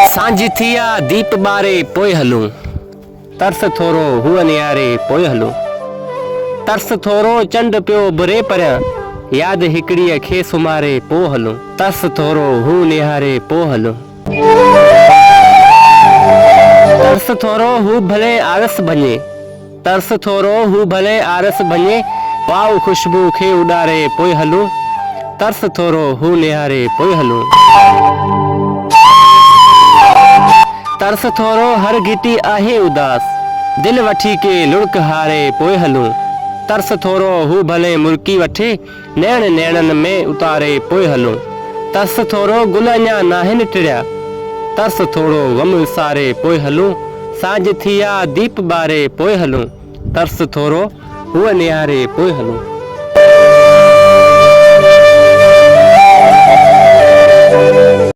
सांझ थिया दीप बारे पोइ हलूं, तरस थोरो हुअ नियारे पोइ हलूं। तरस थोरो चंड पियो बुरे परियां, याद हिकड़ीअ खे सुमारे पोइ हलूं। तरस थोरो हू निहारे पोइ हलूं। तरस थोरो हू भले आरस बने, तरस थोरो हू भले आरस बने, वाव खुशबू खे उॾारे पोइ हलूं। तरस थोरो हू निहारे पोइ हलूं। तरस थोरो हर घिटी आहे उदास, दिल वठी के लुढ़क हारे पोइ हलूं। तरस थोरो हू भले मुर्की वठे, नैण नैणन में उतारे पोइ हलूं। तरस थोरो गुल अञा नाहिनि टिड़िया, तरस थोरो गम विसारे पोइ हलूं। सांझ थिया दीप बारे पोइ हलूं, तरस थोरो हुअ निहारे पोइ हलूं।